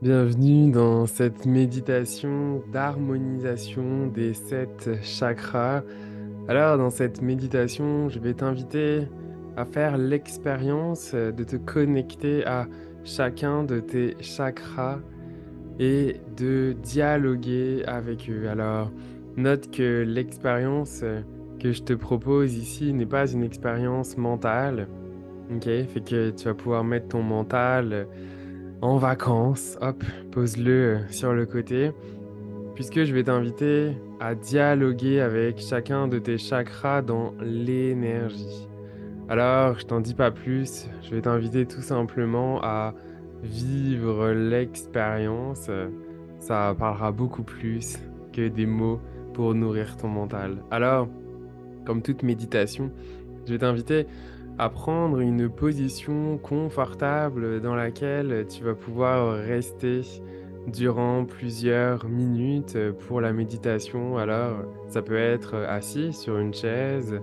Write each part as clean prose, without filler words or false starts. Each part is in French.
Bienvenue dans cette méditation d'harmonisation des 7 chakras. Alors, dans cette méditation, je vais t'inviter à faire l'expérience de te connecter à chacun de tes chakras et de dialoguer avec eux. Alors, note que l'expérience que je te propose ici n'est pas une expérience mentale. Ok, fait que tu vas pouvoir mettre ton mental en vacances, hop, pose-le sur le côté, puisque je vais t'inviter à dialoguer avec chacun de tes chakras dans l'énergie. Alors, je t'en dis pas plus, je vais t'inviter tout simplement à vivre l'expérience. Ça parlera beaucoup plus que des mots pour nourrir ton mental. Alors, comme toute méditation, je vais t'inviter à prendre une position confortable dans laquelle tu vas pouvoir rester durant plusieurs minutes pour la méditation. Alors, ça peut être assis sur une chaise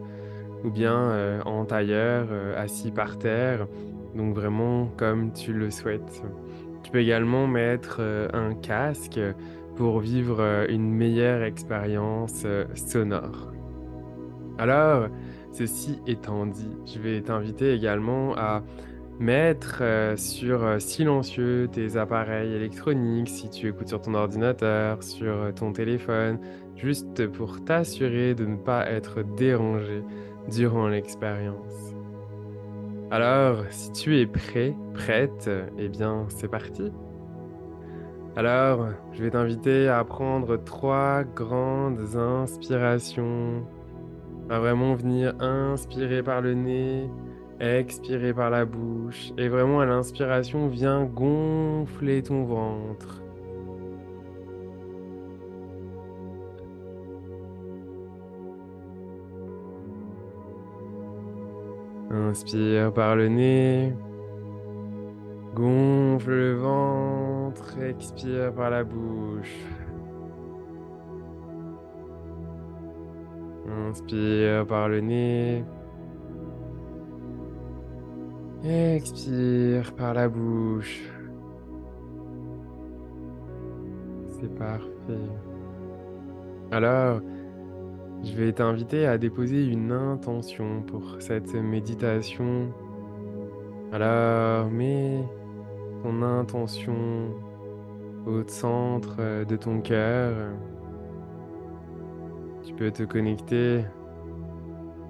ou bien en tailleur, assis par terre. Donc vraiment comme tu le souhaites. Tu peux également mettre un casque pour vivre une meilleure expérience sonore. Alors, ceci étant dit, je vais t'inviter également à mettre sur silencieux tes appareils électroniques si tu écoutes sur ton ordinateur, sur ton téléphone, juste pour t'assurer de ne pas être dérangé durant l'expérience. Alors, si tu es prêt, prête, eh bien, c'est parti. Alors, je vais t'inviter à prendre 3 grandes inspirations. À vraiment venir inspirer par le nez, expirer par la bouche. Et vraiment à l'inspiration, viens gonfler ton ventre. Inspire par le nez, gonfle le ventre, expire par la bouche. Inspire par le nez, expire par la bouche. C'est parfait. Alors, je vais t'inviter à déposer une intention pour cette méditation. Alors, mets ton intention au centre de ton cœur. Tu peux te connecter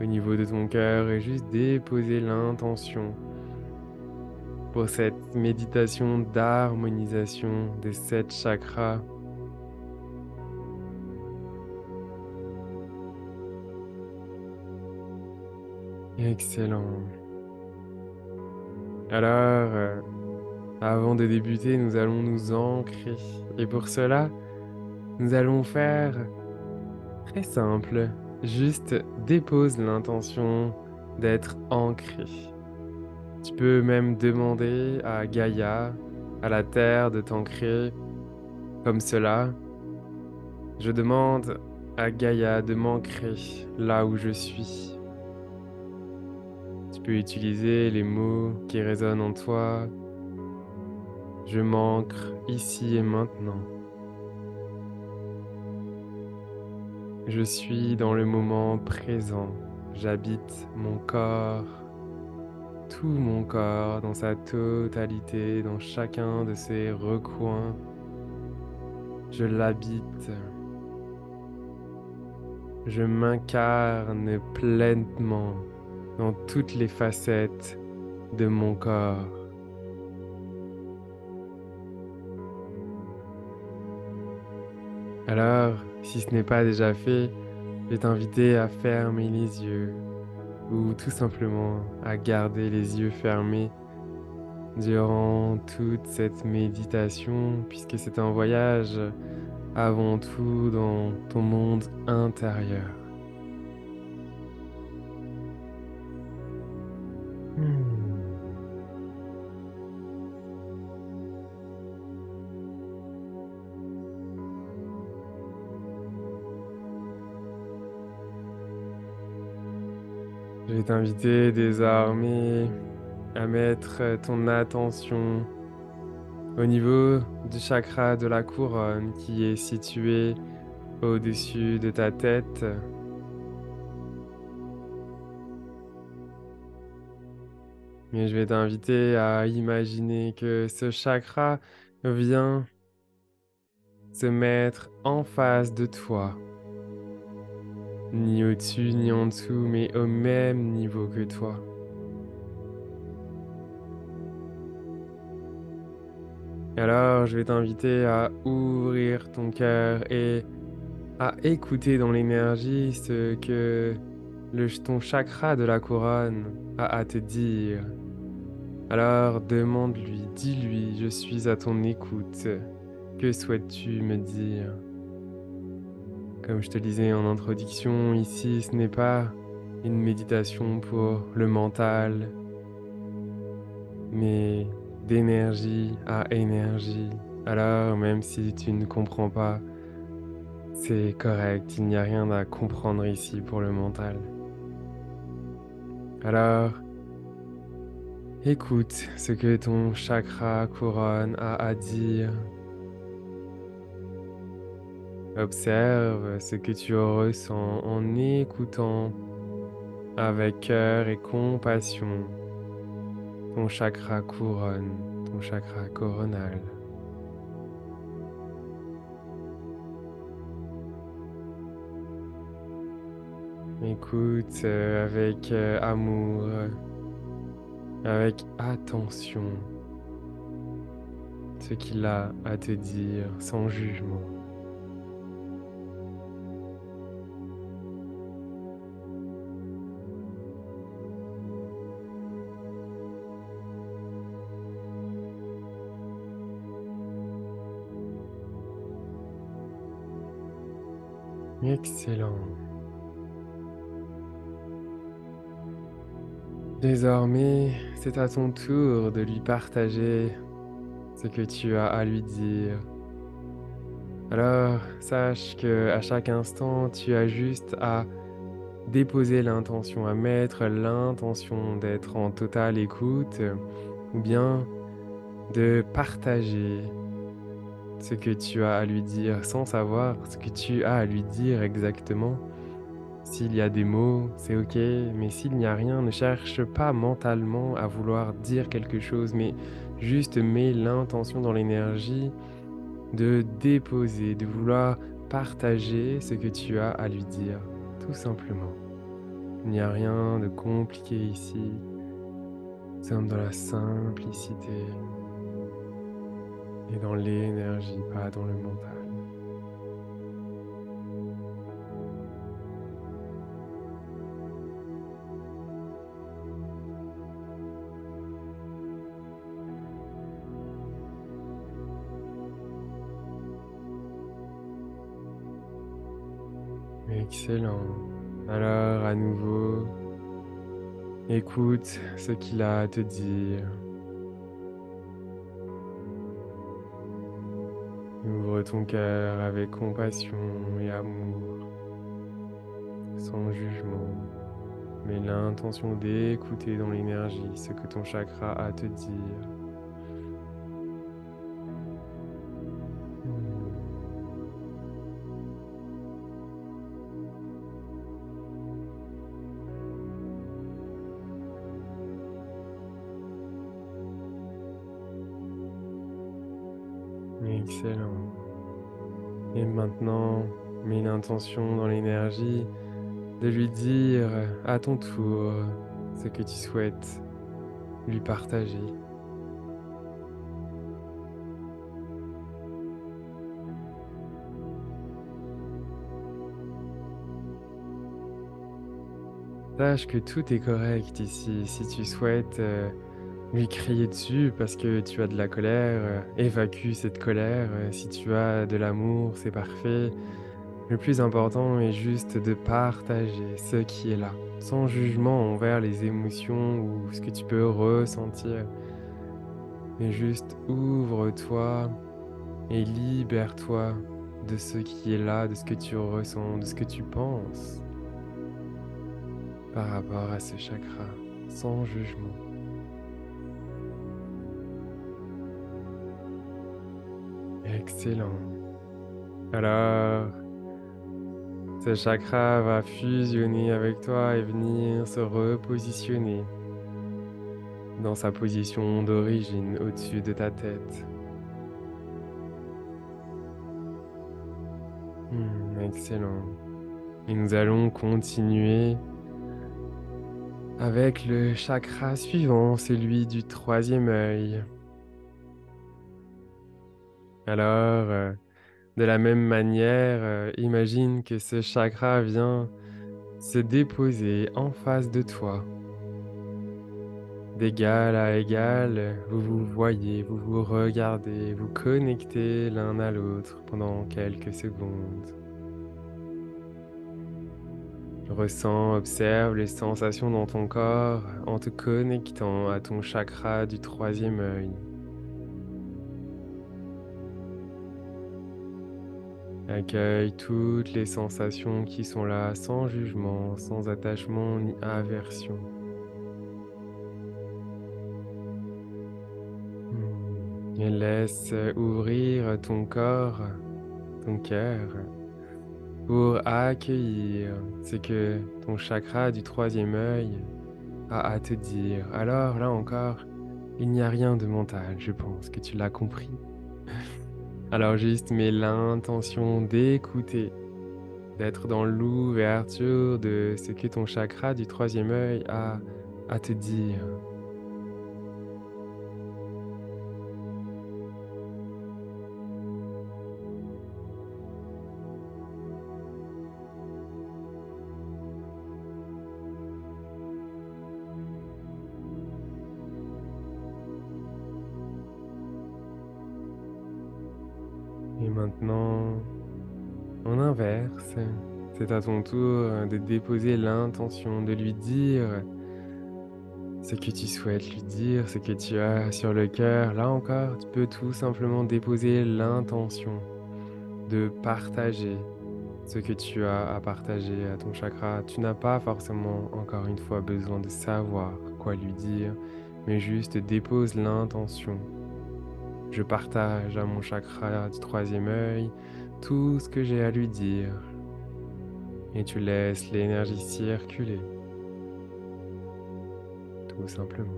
au niveau de ton cœur et juste déposer l'intention pour cette méditation d'harmonisation des 7 chakras. Excellent. Alors, avant de débuter, nous allons nous ancrer. Et pour cela, nous allons faire très simple. Juste dépose l'intention d'être ancré. Tu peux même demander à Gaïa, à la terre, de t'ancrer comme cela. Je demande à Gaïa de m'ancrer là où je suis. Tu peux utiliser les mots qui résonnent en toi. Je m'ancre ici et maintenant. Je suis dans le moment présent. J'habite mon corps, tout mon corps dans sa totalité, dans chacun de ses recoins. Je l'habite. Je m'incarne pleinement dans toutes les facettes de mon corps. Alors, si ce n'est pas déjà fait, je vais t'inviter à fermer les yeux ou tout simplement à garder les yeux fermés durant toute cette méditation, puisque c'est un voyage avant tout dans ton monde intérieur. Hmm. Je vais t'inviter désormais à mettre ton attention au niveau du chakra de la couronne qui est situé au-dessus de ta tête. Mais je vais t'inviter à imaginer que ce chakra vient se mettre en face de toi, ni au-dessus ni en dessous, mais au même niveau que toi. Alors, je vais t'inviter à ouvrir ton cœur et à écouter dans l'énergie ce que ton chakra de la couronne a à te dire. Alors, demande-lui, dis-lui, je suis à ton écoute. Que souhaites-tu me dire? Comme je te le disais en introduction, ici, ce n'est pas une méditation pour le mental, mais d'énergie à énergie. Alors, même si tu ne comprends pas, c'est correct, il n'y a rien à comprendre ici pour le mental. Alors, écoute ce que ton chakra couronne a à dire. Observe ce que tu ressens en écoutant avec cœur et compassion ton chakra couronne, ton chakra coronal. Écoute avec amour, avec attention ce qu'il a à te dire sans jugement. Excellent. Désormais, c'est à ton tour de lui partager ce que tu as à lui dire. Alors, sache que à chaque instant, tu as juste à déposer l'intention, à mettre l'intention d'être en totale écoute, ou bien de partager ce que tu as à lui dire sans savoir ce que tu as à lui dire exactement. S'il y a des mots, c'est ok, mais s'il n'y a rien, ne cherche pas mentalement à vouloir dire quelque chose, mais juste mets l'intention dans l'énergie de déposer, de vouloir partager ce que tu as à lui dire, tout simplement. Il n'y a rien de compliqué ici, nous sommes dans la simplicité et dans l'énergie, pas dans le mental. Excellent. Alors, à nouveau, écoute ce qu'il a à te dire. Ouvre ton cœur avec compassion et amour, sans jugement. Mets l'intention d'écouter dans l'énergie ce que ton chakra a à te dire. Excellent. Et maintenant, mets l'intention dans l'énergie de lui dire à ton tour ce que tu souhaites lui partager. Sache que tout est correct ici. Si tu souhaites lui crier dessus parce que tu as de la colère, évacue cette colère. Si tu as de l'amour, c'est parfait. Le plus important est juste de partager ce qui est là, sans jugement envers les émotions ou ce que tu peux ressentir. Mais juste ouvre-toi et libère-toi de ce qui est là, de ce que tu ressens, de ce que tu penses par rapport à ce chakra, sans jugement. Excellent. Alors, ce chakra va fusionner avec toi et venir se repositionner dans sa position d'origine au-dessus de ta tête. Excellent. Et nous allons continuer avec le chakra suivant, celui du troisième œil. Alors, de la même manière, imagine que ce chakra vient se déposer en face de toi. D'égal à égal, vous vous voyez, vous vous regardez, vous connectez l'un à l'autre pendant quelques secondes. Ressens, observe les sensations dans ton corps en te connectant à ton chakra du troisième œil. Accueille toutes les sensations qui sont là sans jugement, sans attachement ni aversion. Et laisse ouvrir ton corps, ton cœur, pour accueillir ce que ton chakra du troisième œil a à te dire. Alors là encore, il n'y a rien de mental, je pense que tu l'as compris. Alors juste mets l'intention d'écouter, d'être dans l'ouverture de ce que ton chakra du troisième œil a à te dire. Et maintenant, en inverse, c'est à ton tour de déposer l'intention, de lui dire ce que tu souhaites lui dire, ce que tu as sur le cœur. Là encore, tu peux tout simplement déposer l'intention de partager ce que tu as à partager à ton chakra. Tu n'as pas forcément, encore une fois, besoin de savoir quoi lui dire, mais juste dépose l'intention. Je partage à mon chakra du troisième œil tout ce que j'ai à lui dire et tu laisses l'énergie circuler, tout simplement.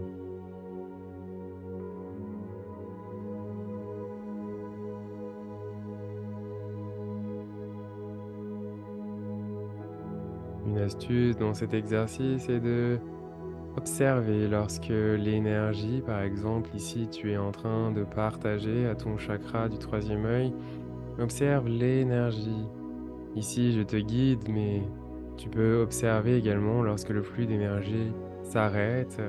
Une astuce dans cet exercice est de observer lorsque l'énergie, par exemple, ici tu es en train de partager à ton chakra du troisième œil, observe l'énergie. Ici, je te guide, mais tu peux observer également lorsque le flux d'énergie s'arrête.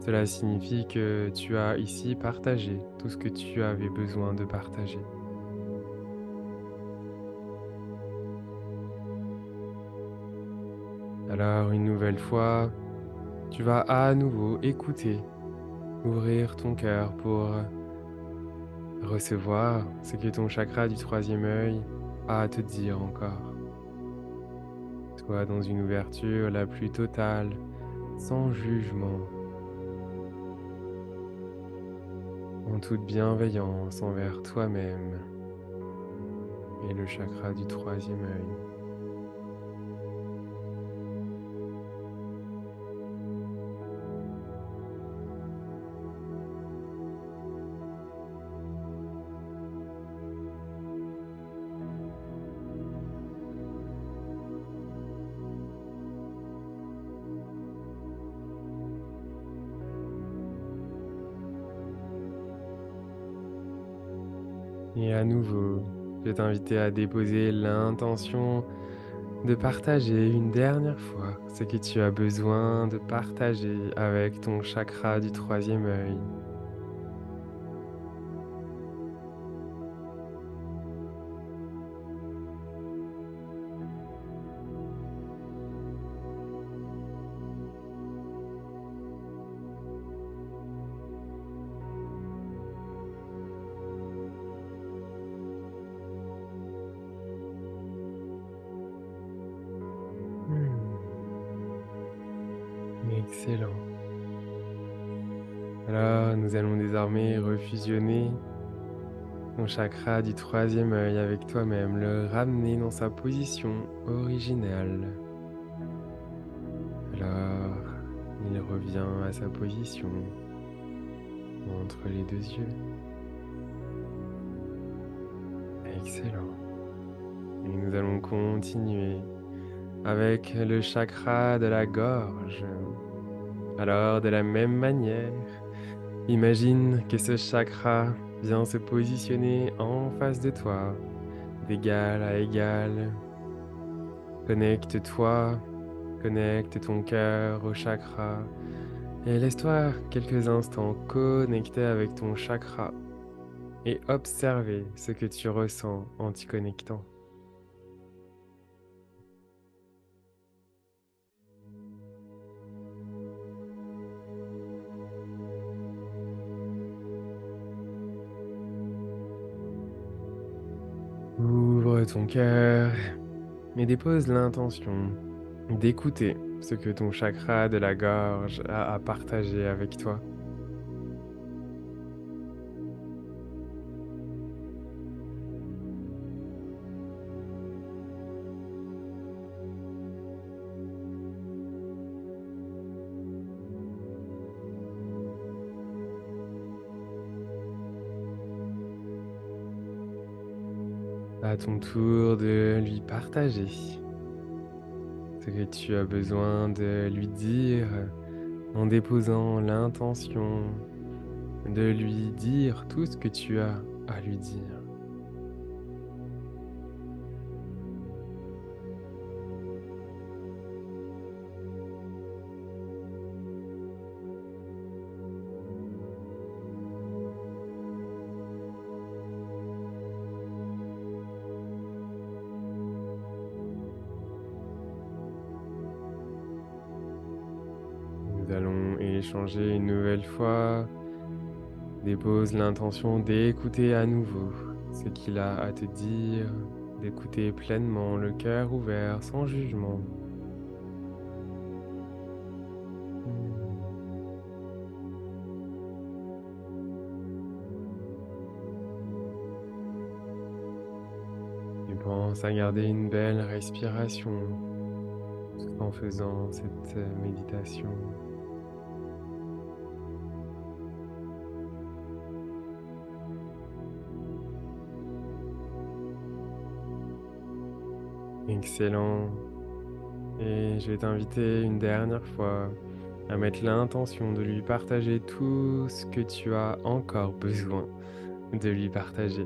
Cela signifie que tu as ici partagé tout ce que tu avais besoin de partager. Alors, une nouvelle fois, tu vas à nouveau écouter, ouvrir ton cœur pour recevoir ce que ton chakra du troisième œil a à te dire encore. Toi, dans une ouverture la plus totale, sans jugement, en toute bienveillance envers toi-même et le chakra du troisième œil. Et à nouveau, je vais t'inviter à déposer l'intention de partager une dernière fois ce que tu as besoin de partager avec ton chakra du troisième œil. Excellent. Alors, nous allons désormais refusionner ton chakra du troisième œil avec toi-même, le ramener dans sa position originelle. Alors, il revient à sa position entre les deux yeux. Excellent. Et nous allons continuer avec le chakra de la gorge. Alors, de la même manière, imagine que ce chakra vient se positionner en face de toi, d'égal à égal. Connecte-toi, connecte ton cœur au chakra et laisse-toi quelques instants connecté avec ton chakra et observer ce que tu ressens en t'y connectant. Ouvre ton cœur et dépose l'intention d'écouter ce que ton chakra de la gorge a à partager avec toi. À ton tour de lui partager ce que tu as besoin de lui dire en déposant l'intention de lui dire tout ce que tu as à lui dire. Nous allons échanger une nouvelle fois. Dépose l'intention d'écouter à nouveau ce qu'il a à te dire, d'écouter pleinement, le cœur ouvert, sans jugement. Hmm. Et pense à garder une belle respiration tout en faisant cette méditation. Excellent. Et je vais t'inviter une dernière fois à mettre l'intention de lui partager tout ce que tu as encore besoin de lui partager.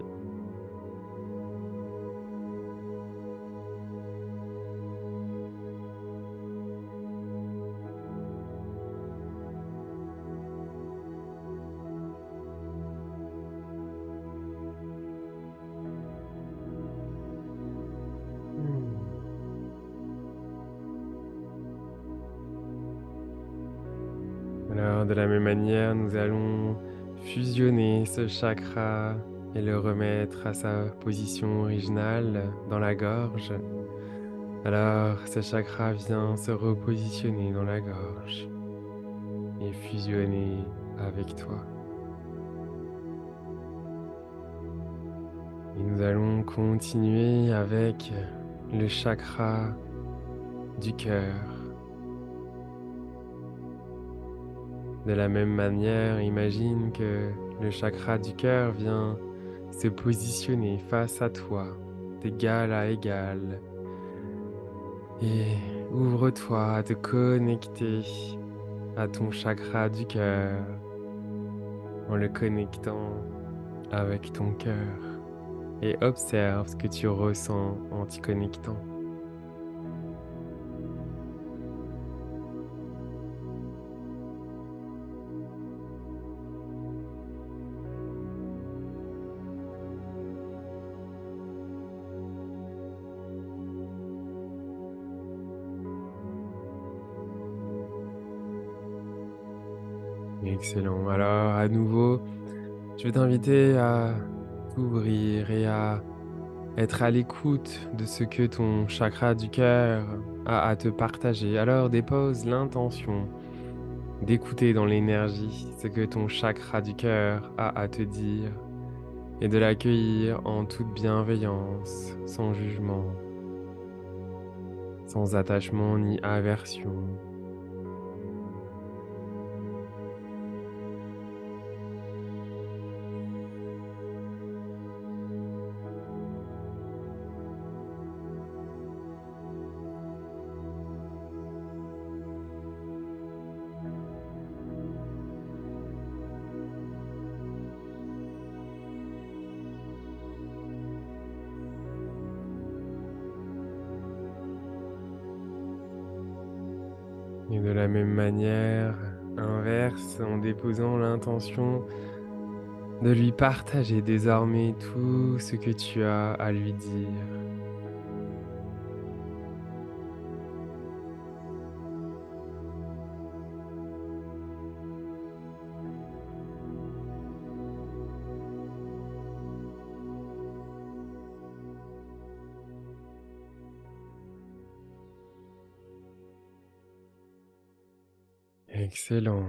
Hmm. Alors, de la même manière, nous allons fusionner ce chakra et le remettre à sa position originale dans la gorge. Alors, ce chakra vient se repositionner dans la gorge et fusionner avec toi. Et nous allons continuer avec le chakra du cœur. De la même manière, imagine que le chakra du cœur vient se positionner face à toi, d'égal à égal. Et ouvre-toi à te connecter à ton chakra du cœur en le connectant avec ton cœur. Et observe ce que tu ressens en t'y connectant. Excellent. Alors, à nouveau, je vais t'inviter à t'ouvrir et à être à l'écoute de ce que ton chakra du cœur a à te partager. Alors, dépose l'intention d'écouter dans l'énergie ce que ton chakra du cœur a à te dire et de l'accueillir en toute bienveillance, sans jugement, sans attachement ni aversion. Et de la même manière, inverse, en déposant l'intention de lui partager désormais tout ce que tu as à lui dire. Excellent.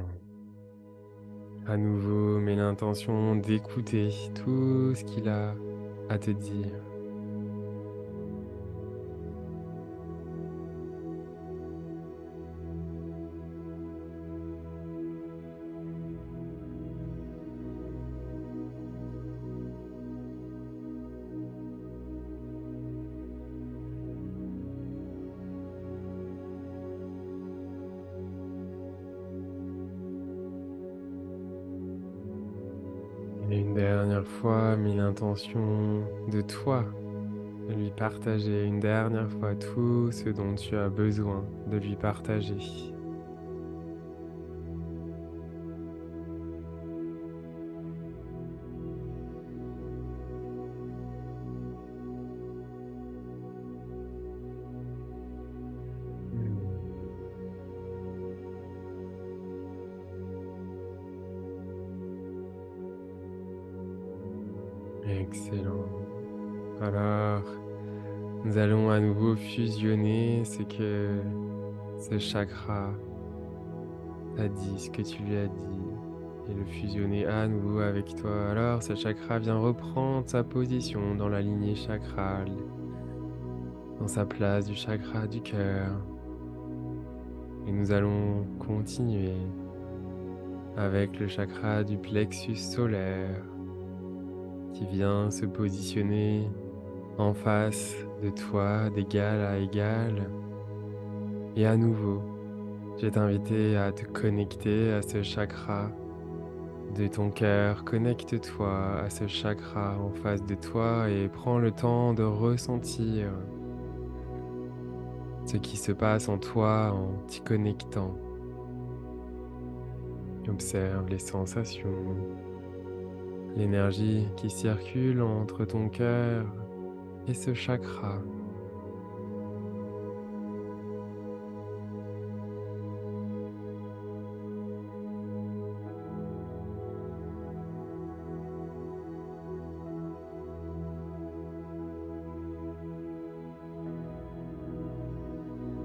À nouveau, mets l'intention d'écouter tout ce qu'il a à te dire. Et une dernière fois, mets l'intention de toi, de lui partager une dernière fois tout ce dont tu as besoin de lui partager. Hmm. Excellent. Alors, nous allons à nouveau fusionner ce que ce chakra t'a dit, ce que tu lui as dit, et le fusionner à nouveau avec toi. Alors, ce chakra vient reprendre sa position dans la lignée chakrale, dans sa place du chakra du cœur. Et nous allons continuer avec le chakra du plexus solaire qui vient se positionner en face de toi d'égal à égal. Et à nouveau, je vais t'inviter à te connecter à ce chakra de ton cœur. Connecte-toi à ce chakra en face de toi et prends le temps de ressentir ce qui se passe en toi en t'y connectant. Observe les sensations, l'énergie qui circule entre ton cœur et ce chakra.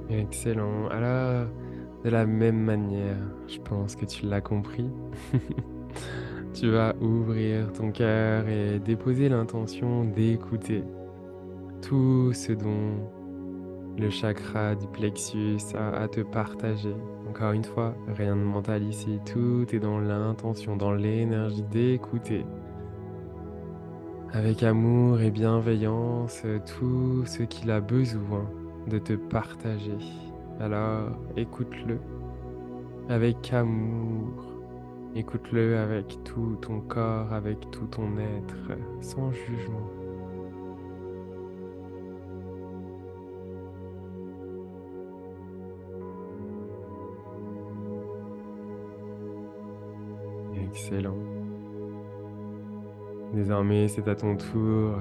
Excellent. Alors, de la même manière, je pense que tu l'as compris. Tu vas ouvrir ton cœur et déposer l'intention d'écouter tout ce dont le chakra du plexus a à te partager. Encore une fois, rien de mental ici, tout est dans l'intention, dans l'énergie d'écouter avec amour et bienveillance tout ce qu'il a besoin de te partager. Alors, écoute-le avec amour, écoute-le avec tout ton corps, avec tout ton être, sans jugement. Excellent. Désormais, c'est à ton tour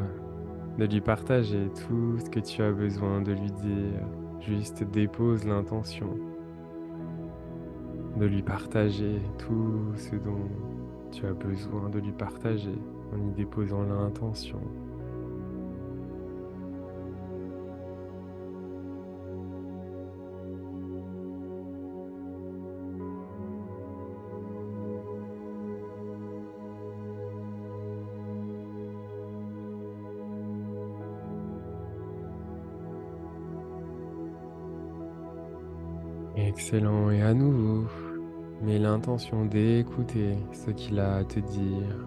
de lui partager tout ce que tu as besoin de lui dire. Juste dépose l'intention de lui partager tout ce dont tu as besoin de lui partager en y déposant l'intention. Excellent. Et à nouveau, mets l'intention d'écouter ce qu'il a à te dire.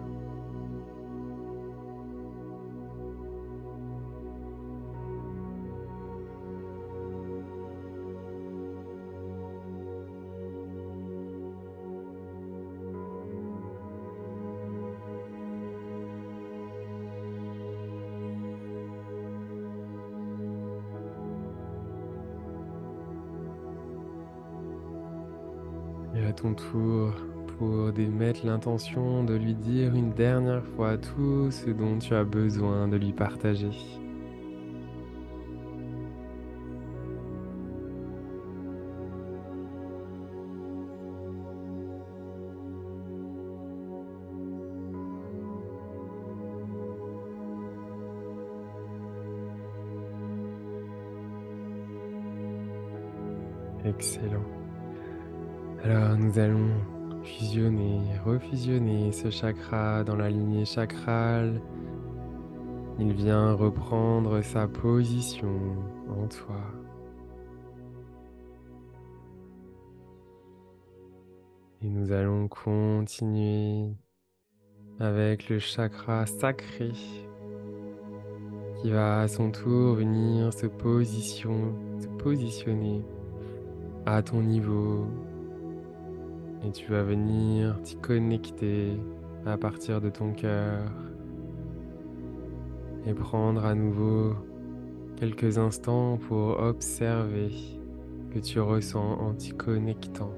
Et à ton tour, pour mettre l'intention de lui dire une dernière fois tout ce dont tu as besoin de lui partager. Excellent. Alors nous allons fusionner, refusionner ce chakra dans la lignée chakrale. Il vient reprendre sa position en toi. Et nous allons continuer avec le chakra sacré qui va à son tour venir se positionner à ton niveau et tu vas venir t'y connecter à partir de ton cœur et prendre à nouveau quelques instants pour observer ce que tu ressens en t'y connectant.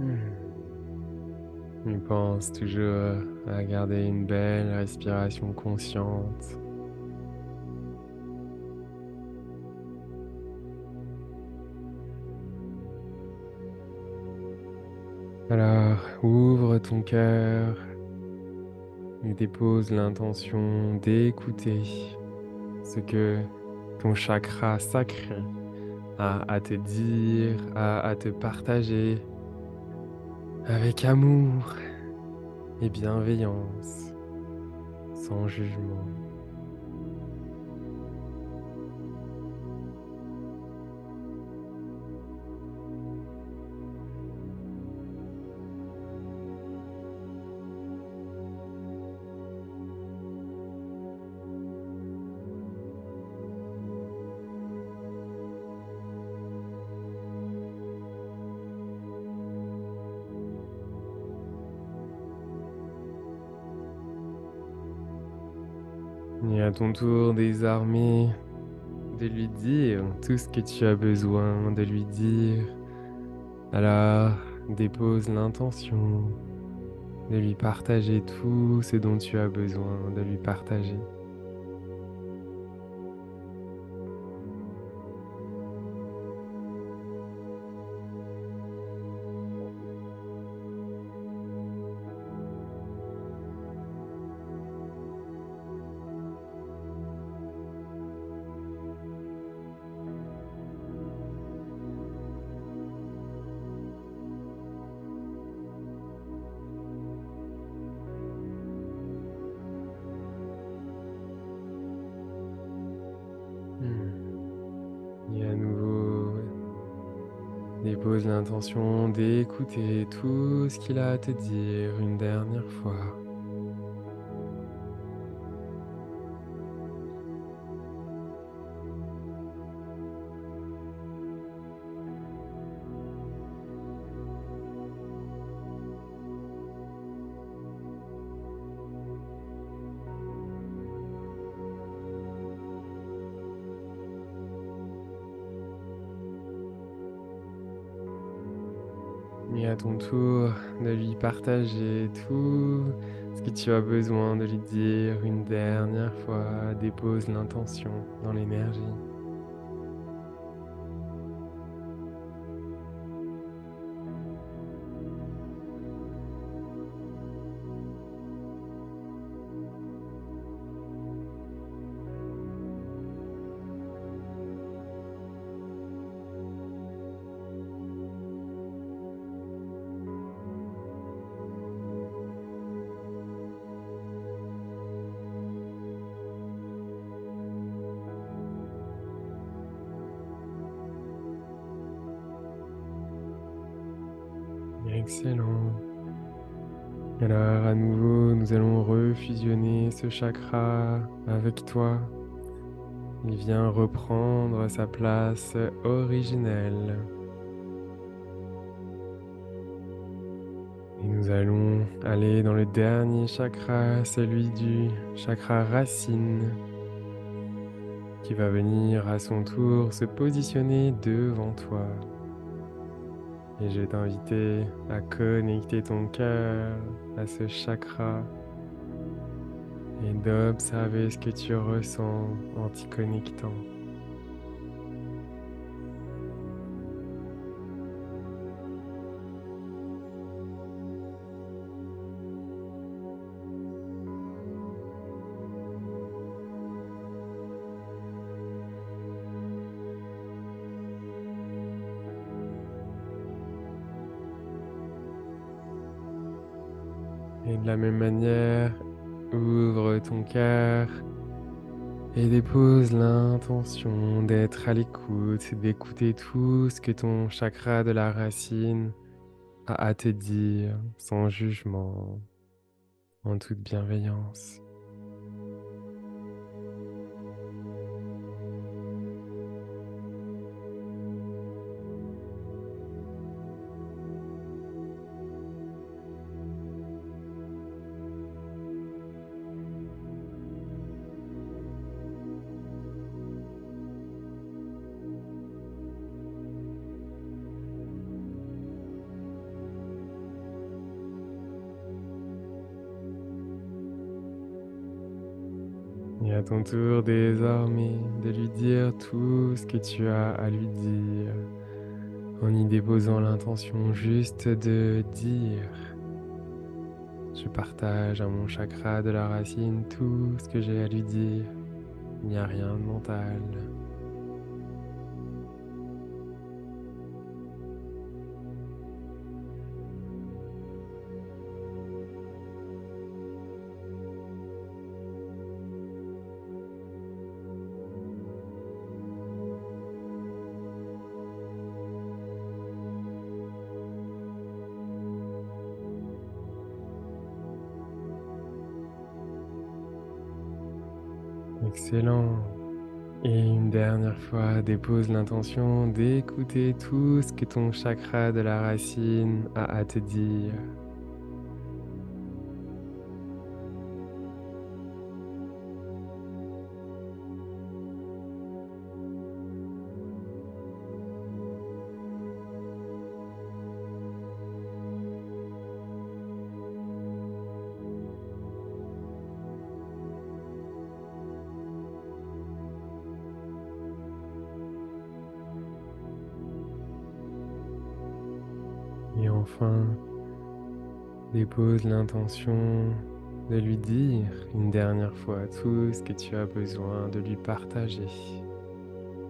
Hmm. On pense toujours à garder une belle respiration consciente. Alors, ouvre ton cœur et dépose l'intention d'écouter ce que ton chakra sacré a à te dire, a à te partager avec amour et bienveillance, sans jugement. Et à ton tour, désormais, de lui dire tout ce que tu as besoin de lui dire. Alors, dépose l'intention de lui partager tout ce dont tu as besoin de lui partager. Hmm. Et à nouveau, dépose l'intention d'écouter tout ce qu'il a à te dire une dernière fois. Et à ton tour, de lui partager tout ce que tu as besoin de lui dire une dernière fois. Dépose l'intention dans l'énergie. Excellent. Alors à nouveau, nous allons refusionner ce chakra avec toi. Il vient reprendre sa place originelle. Et nous allons aller dans le dernier chakra, celui du chakra racine, qui va venir à son tour se positionner devant toi. Et je vais t'inviter à connecter ton cœur à ce chakra et d'observer ce que tu ressens en t'y connectant. Et de la même manière, ouvre ton cœur et dépose l'intention d'être à l'écoute, d'écouter tout ce que ton chakra de la racine a à te dire, sans jugement, en toute bienveillance. Et à ton tour désormais de lui dire tout ce que tu as à lui dire, en y déposant l'intention juste de dire: je partage à mon chakra de la racine tout ce que j'ai à lui dire. Il n'y a rien de mental. Excellent. Et une dernière fois, dépose l'intention d'écouter tout ce que ton chakra de la racine a à te dire. Et enfin, dépose l'intention de lui dire une dernière fois tout ce que tu as besoin de lui partager.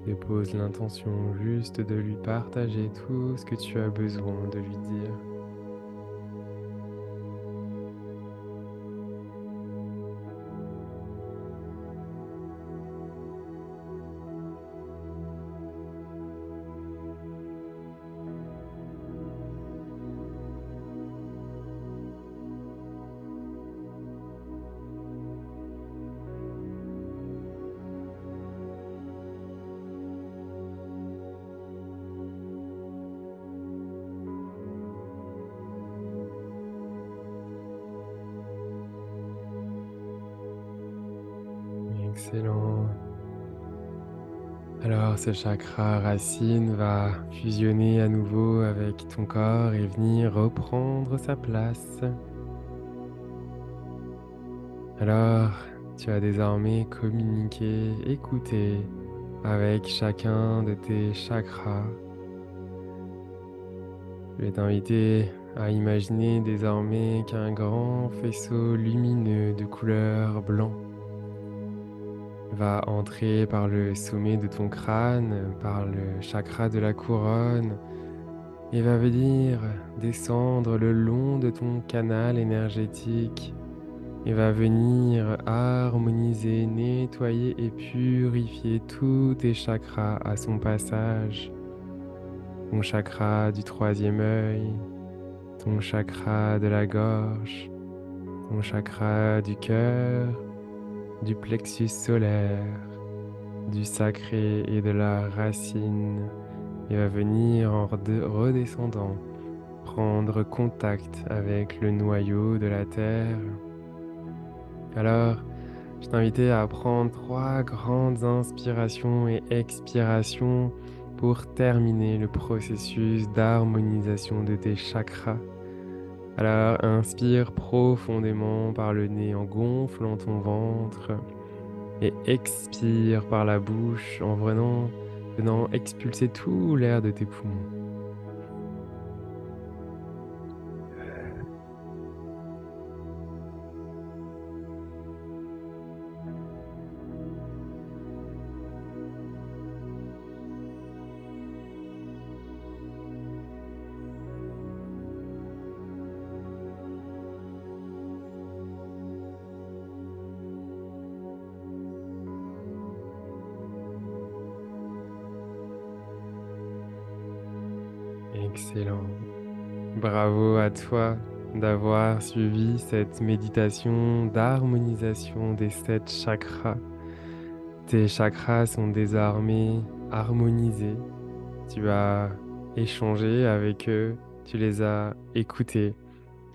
Dépose l'intention juste de lui partager tout ce que tu as besoin de lui dire. Excellent. Alors ce chakra racine va fusionner à nouveau avec ton corps et venir reprendre sa place. Alors tu as désormais communiqué, écouté avec chacun de tes chakras. Je vais t'inviter à imaginer désormais qu'un grand faisceau lumineux de couleur blanc va entrer par le sommet de ton crâne, par le chakra de la couronne, et va venir descendre le long de ton canal énergétique et va venir harmoniser, nettoyer et purifier tous tes chakras à son passage. Ton chakra du troisième œil, ton chakra de la gorge, ton chakra du cœur, du plexus solaire, du sacré et de la racine, et va venir en redescendant, prendre contact avec le noyau de la terre. Alors, je t'invitais à prendre 3 grandes inspirations et expirations pour terminer le processus d'harmonisation de tes chakras. Alors, inspire profondément par le nez en gonflant ton ventre et expire par la bouche en venant expulser tout l'air de tes poumons. Excellent. Bravo à toi d'avoir suivi cette méditation d'harmonisation des 7 chakras. Tes chakras sont désormais harmonisés. Tu as échangé avec eux, tu les as écoutés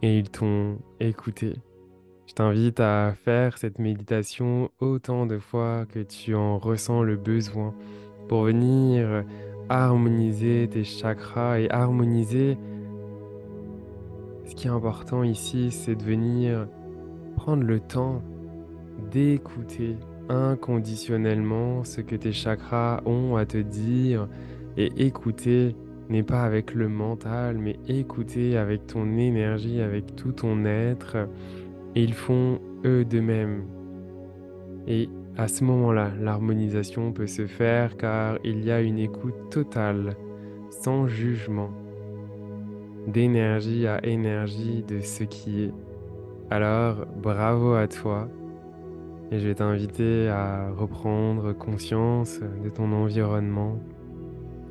et ils t'ont écouté. Je t'invite à faire cette méditation autant de fois que tu en ressens le besoin pour venir harmoniser tes chakras et harmoniser. Ce qui est important ici, c'est de venir prendre le temps d'écouter inconditionnellement ce que tes chakras ont à te dire. Et écouter n'est pas avec le mental, mais écouter avec ton énergie, avec tout ton être. Et ils font eux de même. Et à ce moment-là, l'harmonisation peut se faire car il y a une écoute totale, sans jugement, d'énergie à énergie de ce qui est. Alors, bravo à toi et je vais t'inviter à reprendre conscience de ton environnement.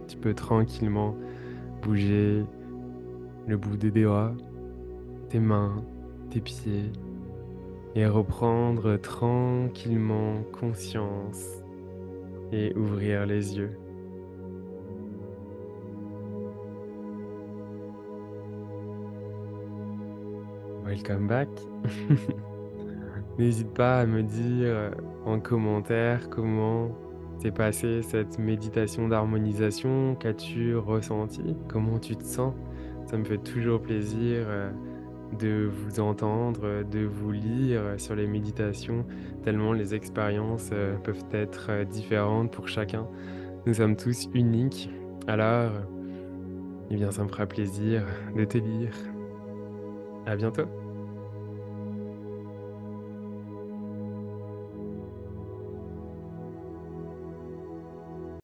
Tu peux tranquillement bouger le bout des doigts, tes mains, tes pieds et reprendre tranquillement conscience et ouvrir les yeux. Welcome back. N'hésite pas à me dire en commentaire comment s'est passée cette méditation d'harmonisation, qu'as-tu ressenti, comment tu te sens. Ça me fait toujours plaisir de vous entendre, de vous lire sur les méditations, tellement les expériences peuvent être différentes pour chacun. Nous sommes tous uniques. Alors, eh bien, ça me fera plaisir de te lire. À bientôt.